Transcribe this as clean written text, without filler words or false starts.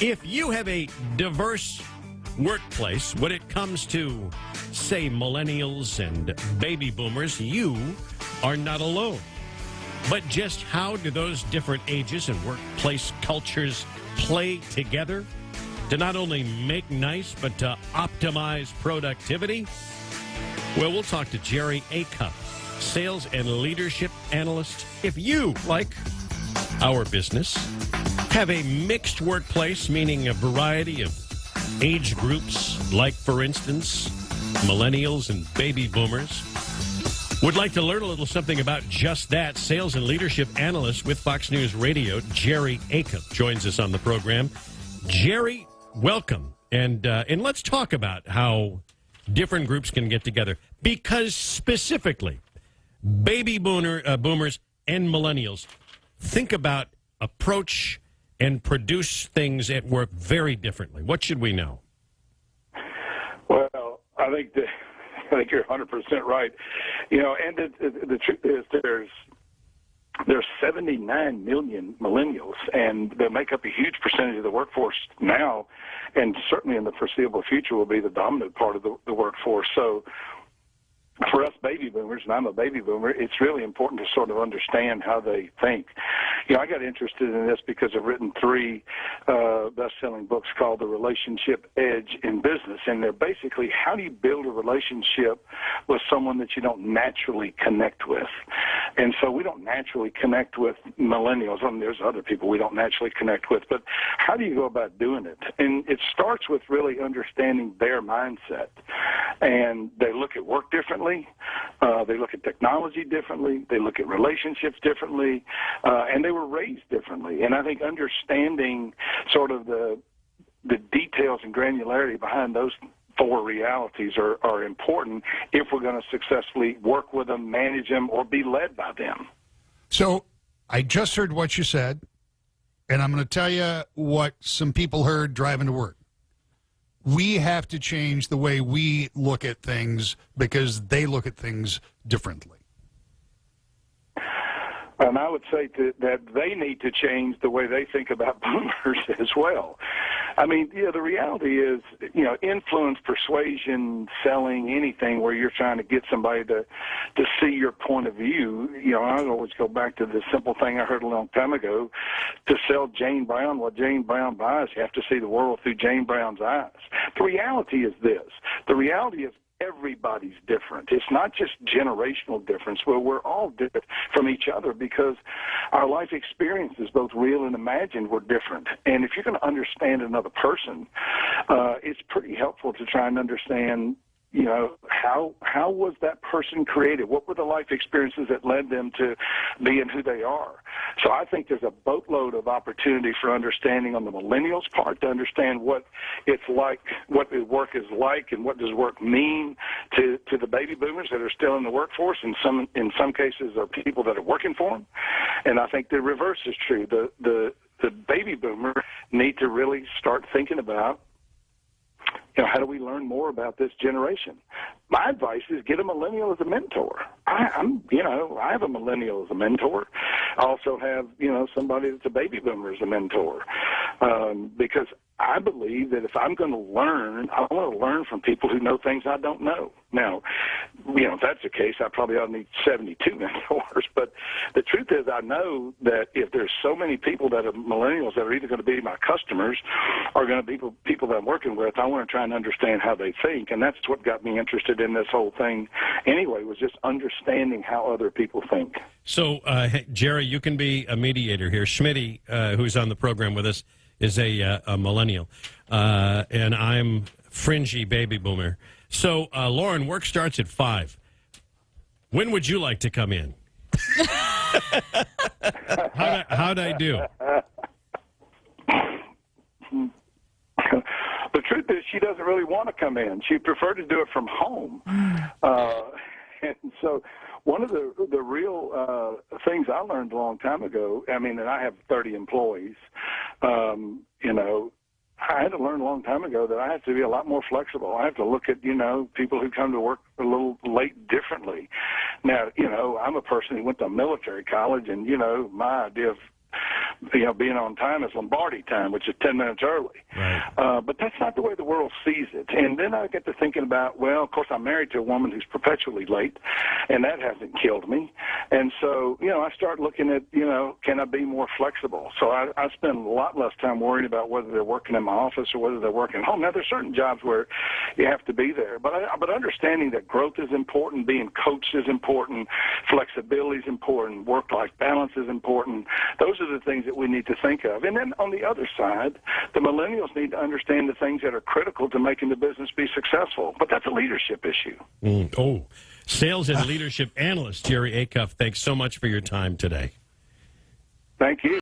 If you have a diverse workplace when it comes to, say, millennials and baby boomers, you are not alone. But just how do those different ages and workplace cultures play together to not only make nice, but to optimize productivity? Well, we'll talk to Jerry Acuff, sales and leadership analyst. If you, like our business, have a mixed workplace, meaning a variety of age groups, like, for instance, millennials and baby boomers, would like to learn a little something about just that, sales and leadership analyst with Fox News Radio, Jerry Acuff, joins us on the program. Jerry, welcome. And let's talk about how different groups can get together, because specifically, baby boomers and millennials think about, approach, and produce things at work very differently. What should we know? Well, I think you're 100% right. You know, and the truth is there's 79 million millennials, and they make up a huge percentage of the workforce now, and certainly in the foreseeable future will be the dominant part of the workforce. So for us baby boomers, and I'm a baby boomer, it's really important to sort of understand how they think. You know, I got interested in this because I've written 3 best-selling books called The Relationship Edge in Business, and they're basically how do you build a relationship with someone that you don't naturally connect with. And so we don't naturally connect with millennials. I mean, there's other people we don't naturally connect with, but how do you go about doing it? And it starts with really understanding their mindset. And they look at work differently. They look at technology differently. They look at relationships differently. And they were raised differently. And I think understanding sort of the details and granularity behind those 4 realities are important if we're going to successfully work with them, manage them, or be led by them. So I just heard what you said, and I'm going to tell you what some people heard driving to work. We have to change the way we look at things because they look at things differently. And I would say that they need to change the way they think about boomers as well. I mean, the reality is, influence, persuasion, selling, anything where you're trying to get somebody to see your point of view. I always go back to the simple thing I heard a long time ago. To sell Jane Brown what Jane Brown buys, you have to see the world through Jane Brown's eyes. The reality is this. The reality is everybody's different. It's not just generational difference, where we're all different from each other because our life experiences, both real and imagined, were different. And if you're going to understand another person, it's pretty helpful to try and understand, how was that person created? What were the life experiences that led them to being who they are? So I think there's a boatload of opportunity for understanding on the millennials' part to understand what it's like, what the work is like, and what does work mean to the baby boomers that are still in the workforce. In some cases are people that are working for them. And I think the reverse is true. The baby boomer need to really start thinking about, how do we learn more about this generation? My advice is get a millennial as a mentor. I have a millennial as a mentor. I also have, somebody that's a baby boomer as a mentor, because I believe that if I'm going to learn, I want to learn from people who know things I don't know. Now, if that's the case, I probably ought to need 72 mentors. But the truth is, I know that if there's so many people that are millennials that are either going to be my customers or going to be people that I'm working with, I want to try and understand how they think. And that's what got me interested in this whole thing anyway, was just understanding how other people think. So, Jerry, you can be a mediator here. Schmitty, who's on the program with us, is a millennial, and I'm fringy baby boomer. So, Lauren, work starts at 5. When would you like to come in? How'd I do? The truth is, she doesn't really want to come in. She preferred to do it from home. And so one of the real things I learned a long time ago, and I have 30 employees, I had to learn a long time ago that I have to be a lot more flexible. I have to look at, people who come to work a little late differently. Now, I'm a person who went to military college, and, my idea of being on time is Lombardi time, which is 10 minutes early. Right. But that's not the way the world sees it. And then I get to thinking about, well, of course, I'm married to a woman who's perpetually late, and that hasn't killed me. And so, I start looking at, can I be more flexible? So I spend a lot less time worrying about whether they're working in my office or whether they're working at home. Now, there's certain jobs where you have to be there, but understanding that growth is important, being coached is important, flexibility is important, work-life balance is important. Those are the things that we need to think of. And then on the other side, the millennials need to understand the things that are critical to making the business be successful. But that's a leadership issue. Sales and leadership analyst Jerry Acuff, thanks so much for your time today. Thank you.